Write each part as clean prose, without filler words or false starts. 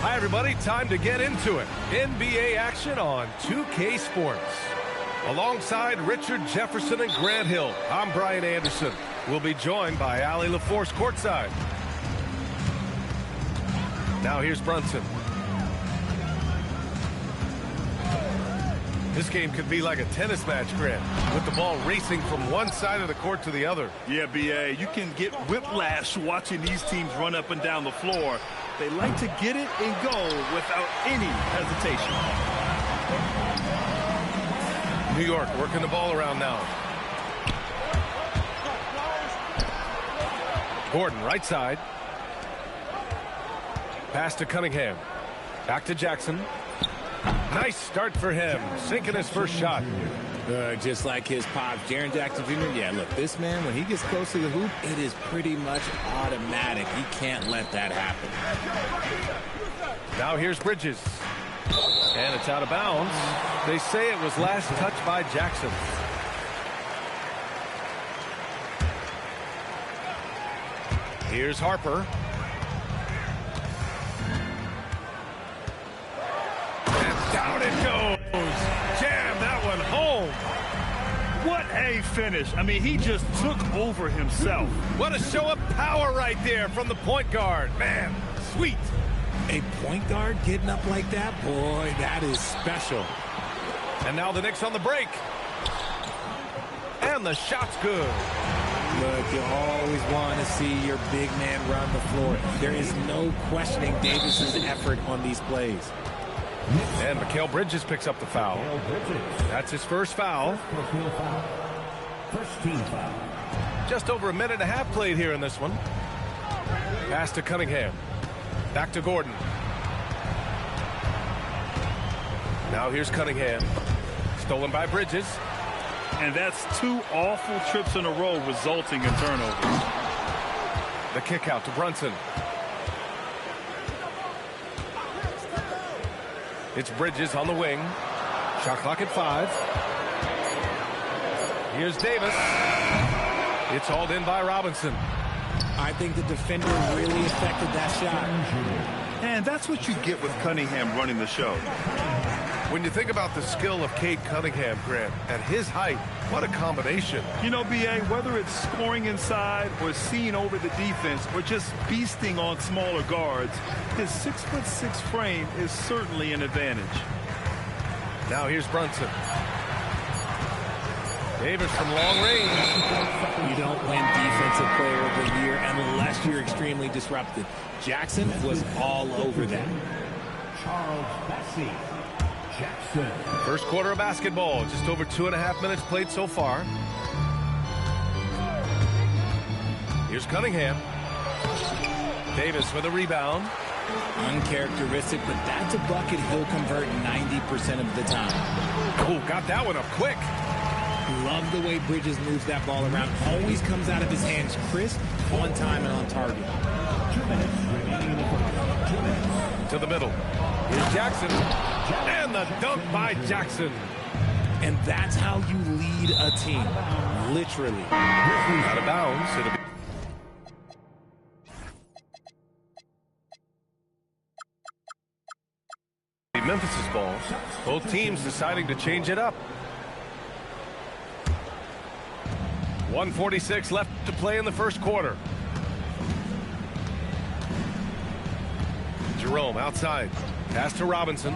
Hi, everybody. Time to get into it. NBA action on 2K Sports. Alongside Richard Jefferson and Grant Hill, I'm Brian Anderson. We'll be joined by Allie LaForce courtside. Now here's Brunson. This game could be like a tennis match, Grant, with the ball racing from one side of the court to the other. Yeah, B.A., you can get whiplash watching these teams run up and down the floor. They like to get it and go without any hesitation. New York working the ball around now. Gordon, right side. Pass to Cunningham. Back to Jackson. Nice start for him, sinking his first shot. Just like his pops, Jaren Jackson Jr. Yeah, look, this man, when he gets close to the hoop, it is pretty much automatic. He can't let that happen. Now here's Bridges. And it's out of bounds. They say it was last touched by Jackson. Here's Harper. Down it goes. Jam that one home. What a finish. I mean, he just took over himself. What a show of power right there from the point guard. Man, sweet. A point guard getting up like that? Boy, that is special. And now the Knicks on the break. And the shot's good. Look, you always want to see your big man run the floor. There is no questioning Davis's effort on these plays. And Mikal Bridges picks up the foul. That's his first foul. First team foul. Just over a minute and a half played here in this one. Pass to Cunningham. Back to Gordon. Now here's Cunningham. Stolen by Bridges. And that's two awful trips in a row resulting in turnovers. The kick out to Brunson. It's Bridges on the wing. Shot clock at 5. Here's Davis. It's hauled in by Robinson. I think the defender really affected that shot. And that's what you get with Cunningham running the show. When you think about the skill of Cade Cunningham, Grant, at his height, what a combination. You know, B.A., whether it's scoring inside or seeing over the defense or just feasting on smaller guards, his 6'6" frame is certainly an advantage. Now here's Brunson. Davis from long range. You don't win Defensive Player of the Year unless you're extremely disruptive. Jackson was all over that. Charles Bassey. Jackson. First quarter of basketball. Just over 2.5 minutes played so far. Here's Cunningham. Davis with a rebound. Uncharacteristic, but that's a bucket he'll convert 90% of the time. Oh, got that one up quick. Love the way Bridges moves that ball around. Always comes out of his hands crisp, on time, and on target. 2 minutes remaining in the first. 2 minutes. To the middle. Here's Jackson. And the dunk by Jackson. And that's how you lead a team. Literally. Out of bounds. It'll be Memphis's ball. Both teams deciding to change it up. 1:46 left to play in the first quarter. Jerome outside. Pass to Robinson.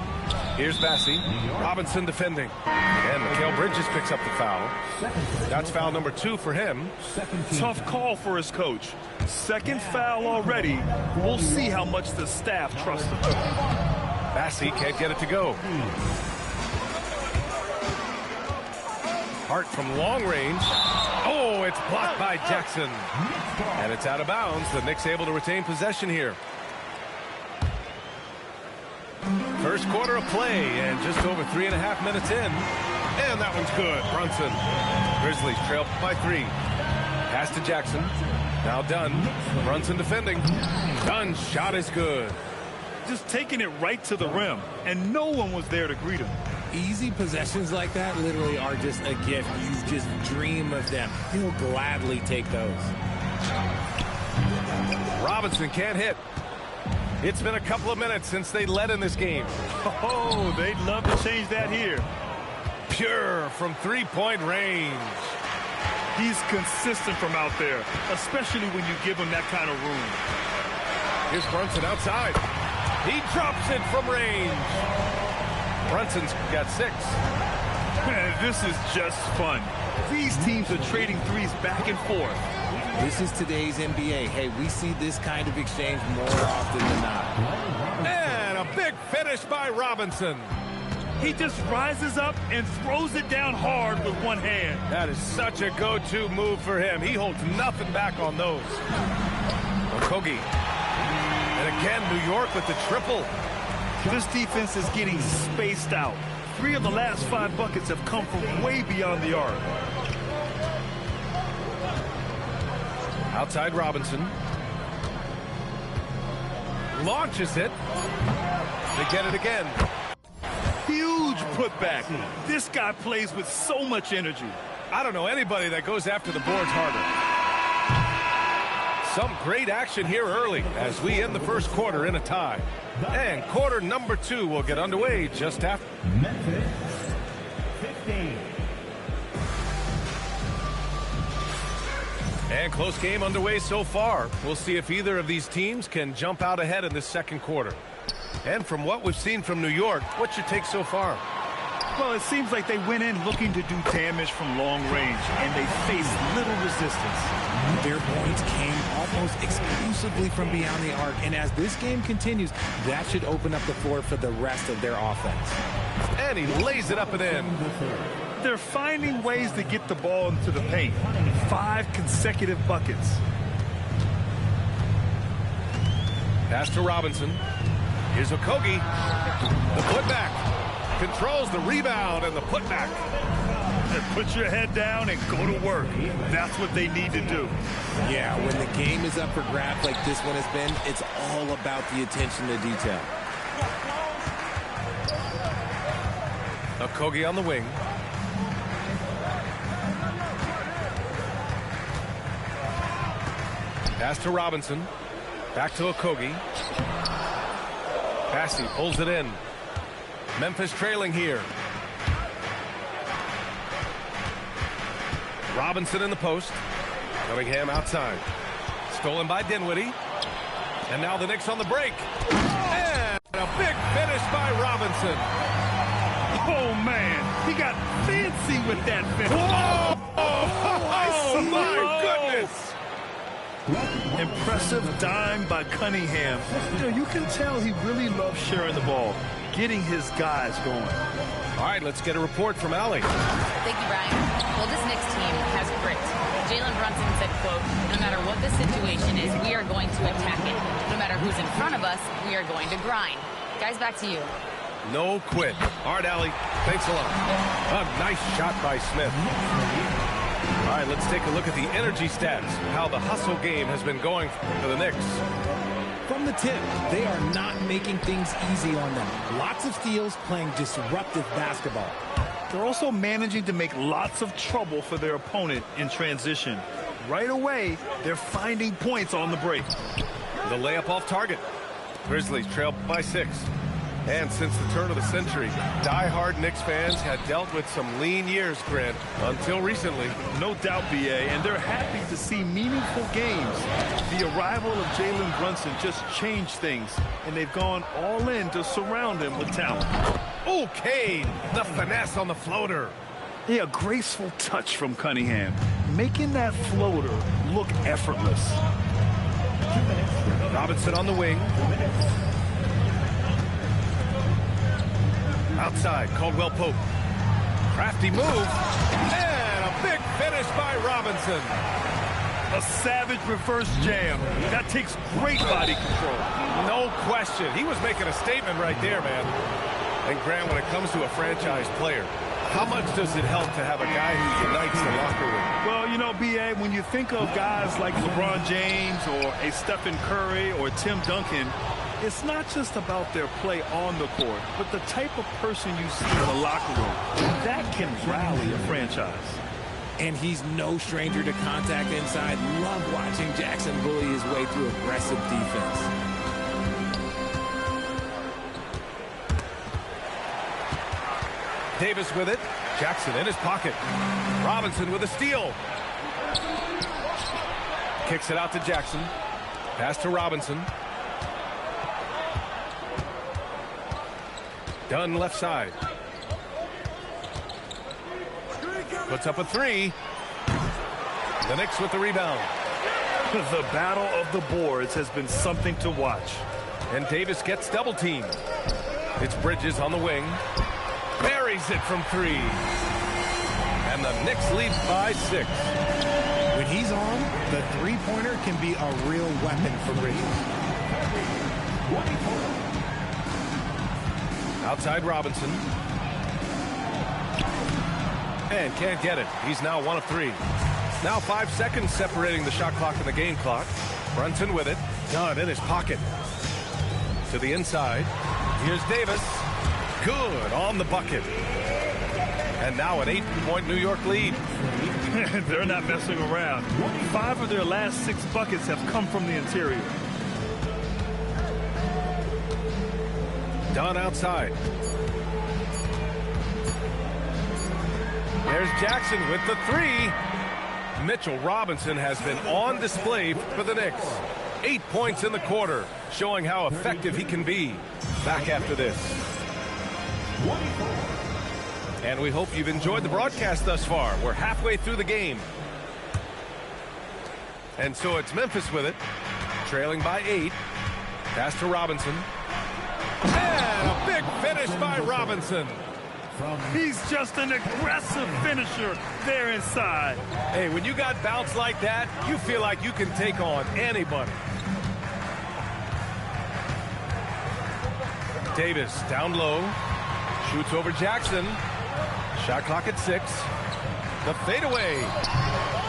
Here's Bassey. Robinson defending. And Mikal Bridges picks up the foul. That's foul number 2 for him. Tough call for his coach. Second foul already. We'll see how much the staff trusts him. Bassey can't get it to go. Hart from long range. Oh, it's blocked by Jackson. And it's out of bounds. The Knicks able to retain possession here. First quarter of play, and just over 3.5 minutes in. And that one's good. Brunson. Grizzlies trail by 3. Pass to Jackson. Now Dunn. Brunson defending. Dunn's shot is good. Just taking it right to the rim, and no one was there to greet him. Easy possessions like that literally are just a gift. You just dream of them. He'll gladly take those. Robinson can't hit. It's been a couple of minutes since they led in this game. Oh, they'd love to change that here. Pure from three-point range. He's consistent from out there, especially when you give him that kind of room. Here's Brunson outside. He drops it from range. Brunson's got 6. Man, this is just fun. These teams are trading threes back and forth. This is today's NBA. Hey, we see this kind of exchange more often than not. And a big finish by Robinson. He just rises up and throws it down hard with one hand. That is such a go-to move for him. He holds nothing back on those. Okogie. And again, New York with the triple. This defense is getting spaced out. 3 of the last 5 buckets have come from way beyond the arc. Outside Robinson. Launches it. They get it again. Huge putback. This guy plays with so much energy. I don't know anybody that goes after the boards harder. Some great action here early as we end the first quarter in a tie. And quarter number 2 will get underway just after. Memphis 15. And close game underway so far. We'll see if either of these teams can jump out ahead in this second quarter. And from what we've seen from New York, what's your take so far? Well, it seems like they went in looking to do damage from long range, and they faced little resistance. Their points came almost exclusively from beyond the arc, and as this game continues, that should open up the floor for the rest of their offense. And he lays it up and in. They're finding ways to get the ball into the paint. 5 consecutive buckets. Pass to Robinson. Here's Okogie. The putback. Controls the rebound and the putback. And put your head down and go to work. That's what they need to do. Yeah, when the game is up for grabs like this one has been, it's all about the attention to detail. Okogie on the wing. Pass to Robinson. Back to Okogie. Passy pulls it in. Memphis trailing here. Robinson in the post. Cunningham outside. Stolen by Dinwiddie. And now the Knicks on the break. And a big finish by Robinson. Oh, man. He got fancy with that finish. Whoa! Oh, my goodness! Impressive dime by Cunningham. You can tell he really loves sharing the ball, getting his guys going. All right, let's get a report from Allie. Thank you, Brian. Well, this Knicks team has grit. Jalen Brunson said, quote, no matter what the situation is, we are going to attack it. No matter who's in front of us, we are going to grind. Guys, back to you. No quit. All right, Allie. Thanks a lot. A nice shot by Smith. All right, let's take a look at the energy stats, how the hustle game has been going for the Knicks. From the tip, they are not making things easy on them. Lots of steals, playing disruptive basketball. They're also managing to make lots of trouble for their opponent in transition. Right away, they're finding points on the break. The layup off target. Grizzlies trail by 6. And since the turn of the century, die-hard Knicks fans had dealt with some lean years, Grant, until recently. No doubt, BA, and they're happy to see meaningful games. The arrival of Jalen Brunson just changed things, and they've gone all in to surround him with talent. Oh, Cade, the finesse on the floater. Yeah, a graceful touch from Cunningham, making that floater look effortless. Robinson on the wing. Outside, Caldwell Pope. Crafty move. And a big finish by Robinson. A savage reverse jam. That takes great body control. No question. He was making a statement right there, man. And Grant, when it comes to a franchise player, how much does it help to have a guy who unites the locker room? Well, you know, B.A., when you think of guys like LeBron James or a Stephen Curry or Tim Duncan, it's not just about their play on the court, but the type of person you see in the locker room. That can rally a franchise. And he's no stranger to contact inside. Love watching Jackson bully his way through aggressive defense. Davis with it. Jackson in his pocket. Robinson with a steal. Kicks it out to Jackson. Pass to Robinson. Dunn left side. Puts up a three. The Knicks with the rebound. The battle of the boards has been something to watch. And Davis gets double teamed. It's Bridges on the wing. Buries it from three. And the Knicks lead by 6. When he's on, the three-pointer can be a real weapon for Bridges. Outside Robinson. And can't get it. He's now 1 of 3. Now 5 seconds separating the shot clock and the game clock. Brunson with it. Dunn in his pocket. To the inside. Here's Davis. Good on the bucket. And now an 8-point New York lead. They're not messing around. 5 of their last 6 buckets have come from the interior. Dunn outside. There's Jackson with the 3. Mitchell Robinson has been on display for the Knicks. 8 points in the quarter, showing how effective he can be. Back after this. And we hope you've enjoyed the broadcast thus far. We're halfway through the game. And so it's Memphis with it, trailing by 8. Pass to Robinson. And a big finish by Robinson. He's just an aggressive finisher there inside. Hey, when you got bounce like that, you feel like you can take on anybody. Davis down low. Shoots over Jackson. Shot clock at 6. The fadeaway.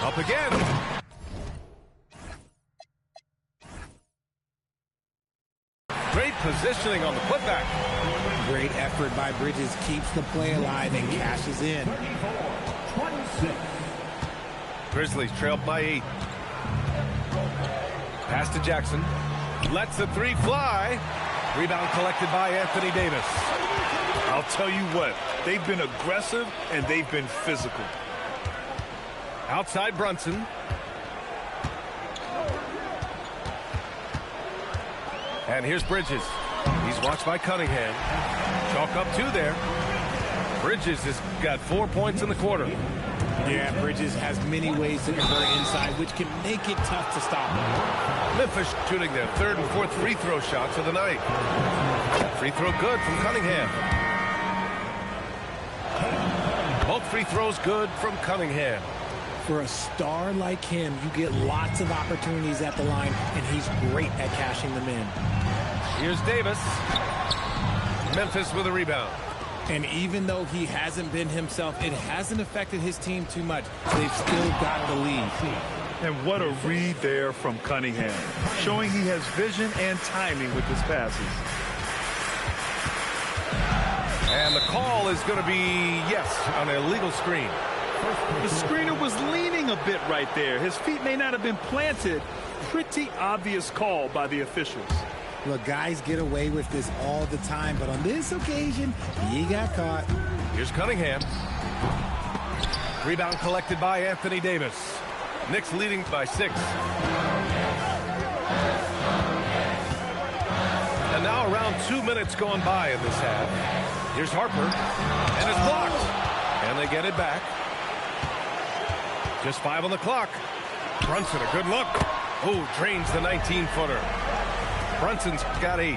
Up again. Great positioning on the putback. Great effort by Bridges. Keeps the play alive and cashes in. Grizzlies trailed by 8. Pass to Jackson. Lets the 3 fly. Rebound collected by Anthony Davis. I'll tell you what, they've been aggressive and they've been physical. Outside Brunson. And here's Bridges. He's watched by Cunningham. Chalk up 2 there. Bridges has got 4 points in the quarter. Yeah, Bridges has many ways to convert inside, which can make it tough to stop him. Memphis shooting their 3rd and 4th free throw shots of the night. Free throw good from Cunningham. Both free throws good from Cunningham. For a star like him, you get lots of opportunities at the line, and he's great at cashing them in. Here's Davis. Memphis with a rebound. And even though he hasn't been himself, it hasn't affected his team too much. They've still got the lead. And what a read there from Cunningham, showing he has vision and timing with his passes. And the call is going to be, yes, on an illegal screen. The screener was leaning a bit right there. His feet may not have been planted. Pretty obvious call by the officials. Look, guys get away with this all the time, but on this occasion, he got caught. Here's Cunningham. Rebound collected by Anthony Davis. Knicks leading by 6. And now around 2 minutes going by in this half. Here's Harper. And it's blocked. And they get it back. Just 5 on the clock. Brunson, a good look. Oh, drains the 19-footer. Brunson's got 8.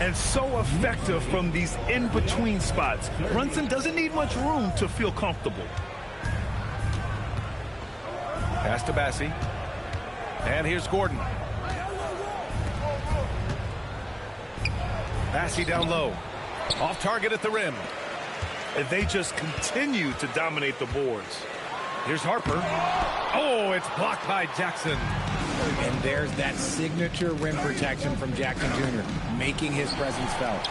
And so effective from these in-between spots. Brunson doesn't need much room to feel comfortable. Pass to Bassie. And here's Gordon. Bassie down low. Off target at the rim. And they just continue to dominate the boards. Here's Harper. Oh, it's blocked by Jackson. And there's that signature rim protection from Jackson Jr., making his presence felt.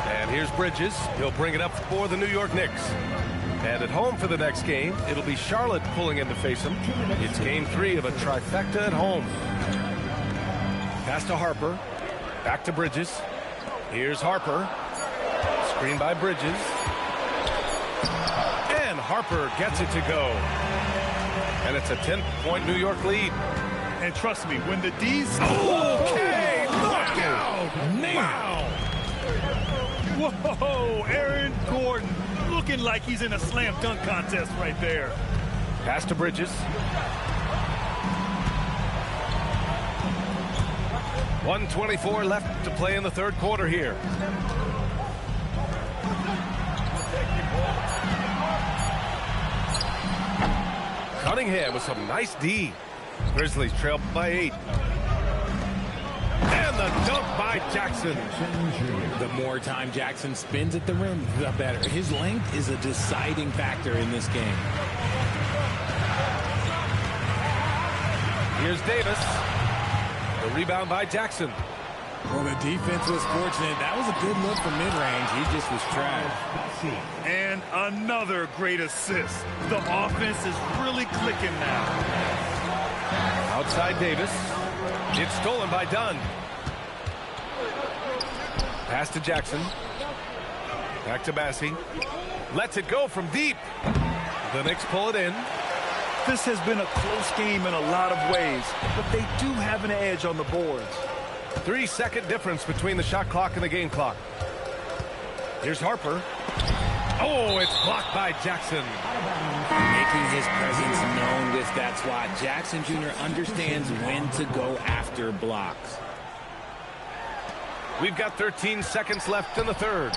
And here's Bridges. He'll bring it up for the New York Knicks. And at home for the next game, it'll be Charlotte pulling in to face them. It's game 3 of a trifecta at home. Pass to Harper. Back to Bridges. Here's Harper. Screen by Bridges. And Harper gets it to go. And it's a 10-point New York lead. And trust me, when the D's... Okay, look out! Wow! Whoa, Aaron Gordon looking like he's in a slam dunk contest right there. Pass to Bridges. 1:24 left to play in the third quarter here. Cunningham with some nice D. Grizzlies trail by 8. And the dunk by Jackson. The more time Jackson spins at the rim, the better. His length is a deciding factor in this game. Here's Davis. The rebound by Jackson. Well, the defense was fortunate. That was a good look from mid-range. He just was trash. And another great assist. The offense is really clicking now. Outside Davis. It's stolen by Dunn. Pass to Jackson. Back to Massey. Lets it go from deep. The Knicks pull it in. This has been a close game in a lot of ways, but they do have an edge on the boards. 3-second difference between the shot clock and the game clock. Here's Harper. Oh, it's blocked by Jackson. Making his presence known with that swat. Jackson Jr. understands when to go after blocks. We've got 13 seconds left in the third.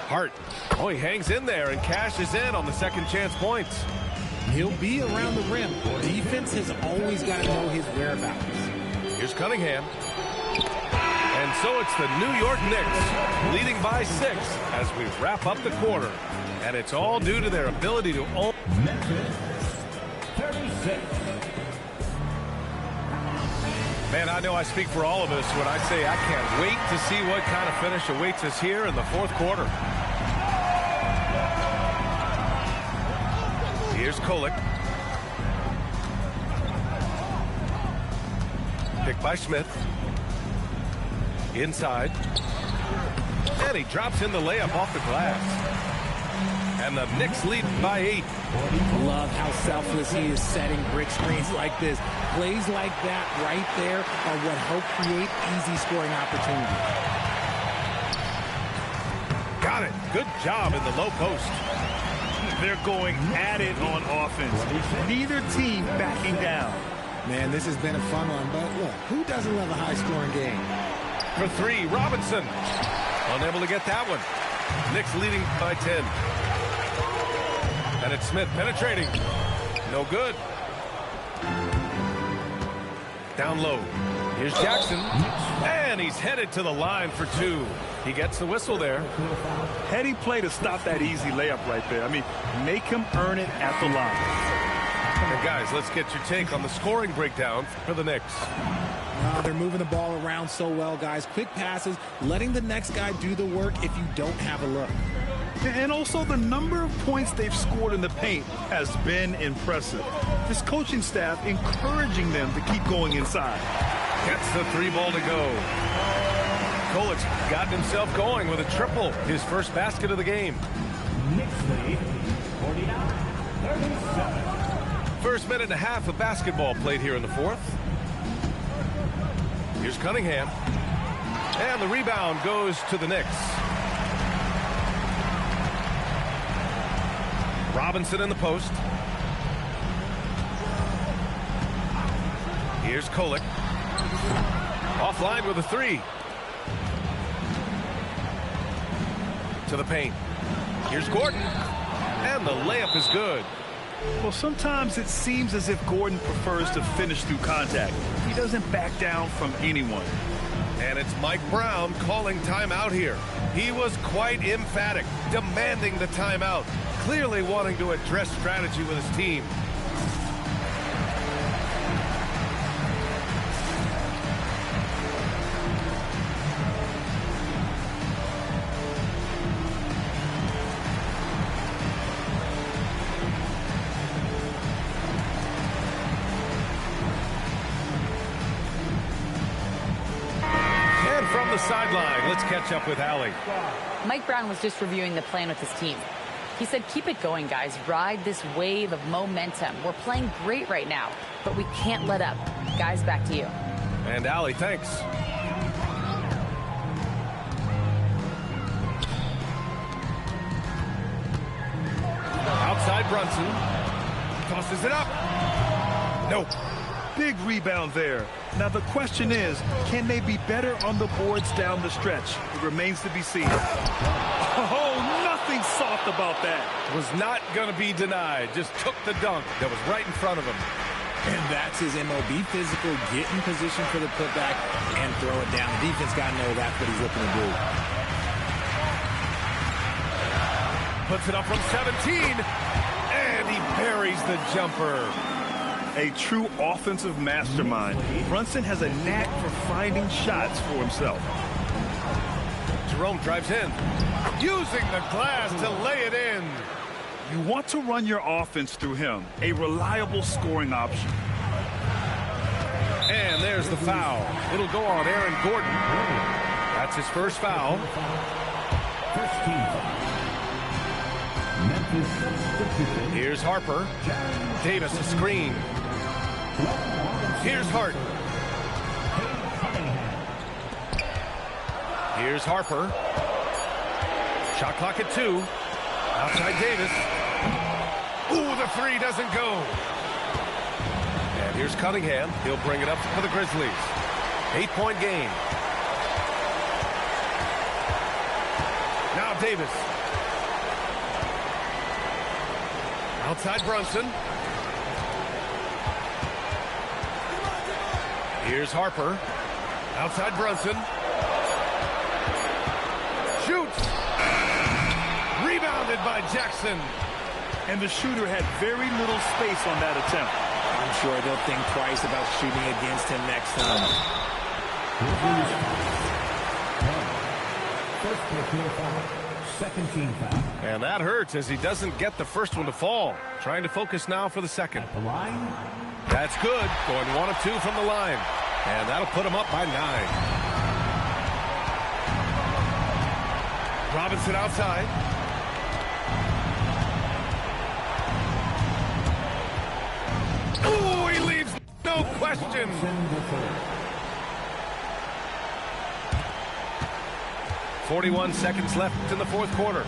Hart. Oh, he hangs in there and cashes in on the second chance points. He'll be around the rim. Defense has always got to know his whereabouts. Here's Cunningham. And so it's the New York Knicks leading by 6 as we wrap up the quarter. And it's all due to their ability to own. Memphis, 36. Man, I know I speak for all of us when I say I can't wait to see what kind of finish awaits us here in the fourth quarter. Here's Kolek. Picked by Smith. Inside. And he drops in the layup off the glass. And the Knicks lead by 8. Love how selfless he is setting brick screens like this. Plays like that right there are what help create easy scoring opportunities. Got it. Good job in the low post. They're going at it on offense. Neither team backing down. Man, this has been a fun one, but look, who doesn't love a high-scoring game? For 3, Robinson. Unable to get that one. Knicks leading by 10. And it's Smith penetrating. No good. Down low. Here's Jackson. And he's headed to the line for 2. He gets the whistle there. Heady play to stop that easy layup right there. I mean, make him earn it at the line. And guys, let's get your take on the scoring breakdown for the Knicks. They're moving the ball around so well, guys. Quick passes, letting the next guy do the work if you don't have a look. And also the number of points they've scored in the paint has been impressive. This coaching staff encouraging them to keep going inside. Gets the 3 ball to go. Kolek's gotten himself going with a triple, his first basket of the game. Knicks lead, 49-37. First minute and a half of basketball played here in the fourth. Here's Cunningham. And the rebound goes to the Knicks. Robinson in the post. Here's Kolek. Offline with a 3. To the paint. Here's Gordon. And the layup is good. Well, sometimes it seems as if Gordon prefers to finish through contact. He doesn't back down from anyone. And it's Mike Brown calling timeout here. He was quite emphatic, demanding the timeout, clearly wanting to address strategy with his team. sideline. Let's catch up with Allie. Mike Brown was just reviewing the plan with his team. He said, keep it going, guys. Ride this wave of momentum. We're playing great right now, but we can't let up. Guys, back to you. And Allie, thanks. Outside Brunson. Tosses it up. Nope. Big rebound there. Now the question is, can they be better on the boards down the stretch? It remains to be seen. Oh, nothing soft about that. Was not going to be denied. Just took the dunk that was right in front of him. And that's his MO. Be physical, get in position for the putback, and throw it down. The defense got to know that's what he's looking to do. Puts it up from 17, and he buries the jumper. A true offensive mastermind. Brunson has a knack for finding shots for himself. Jerome drives in, using the glass to lay it in. You want to run your offense through him, a reliable scoring option. And there's the foul. It'll go on Aaron Gordon. That's his first foul. First team foul. Memphis. Here's Harper. Davis a screen. Here's Hart. Here's Harper. Shot clock at 2. Outside Davis. Ooh, the three doesn't go. And here's Cunningham. He'll bring it up for the Grizzlies. 8-point game. Now Davis. Outside Brunson. Here's Harper. Outside Brunson. Shoots. Rebounded by Jackson. And the shooter had very little space on that attempt. I'm sure they'll think twice about shooting against him next time. First personal foul. Second team foul. And that hurts as he doesn't get the first one to fall. Trying to focus now for the second. The line. That's good. Going 1 of 2 from the line. And that'll put him up by 9. Robinson outside. Ooh, he leaves no question. 41 seconds left in the fourth quarter.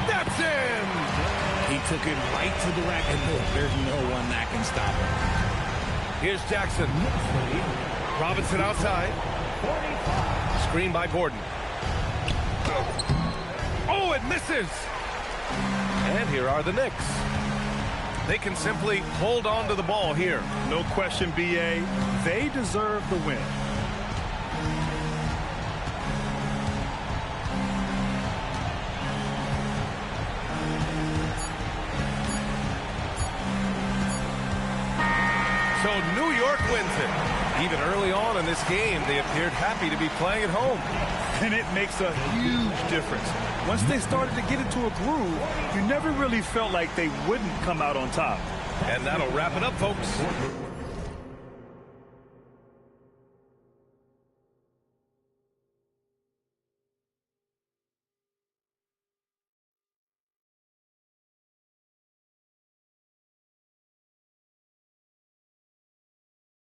That's in. He took it right to the rack, and look, there's no one that can stop him. Here's Jackson. Robinson outside. Screen by Gordon. Oh, it misses. And here are the Knicks. They can simply hold on to the ball here. No question, B.A. They deserve the win. So New York wins it. Even early on in this game, they appeared happy to be playing at home. And it makes a huge difference. Once they started to get into a groove, you never really felt like they wouldn't come out on top. And that'll wrap it up, folks.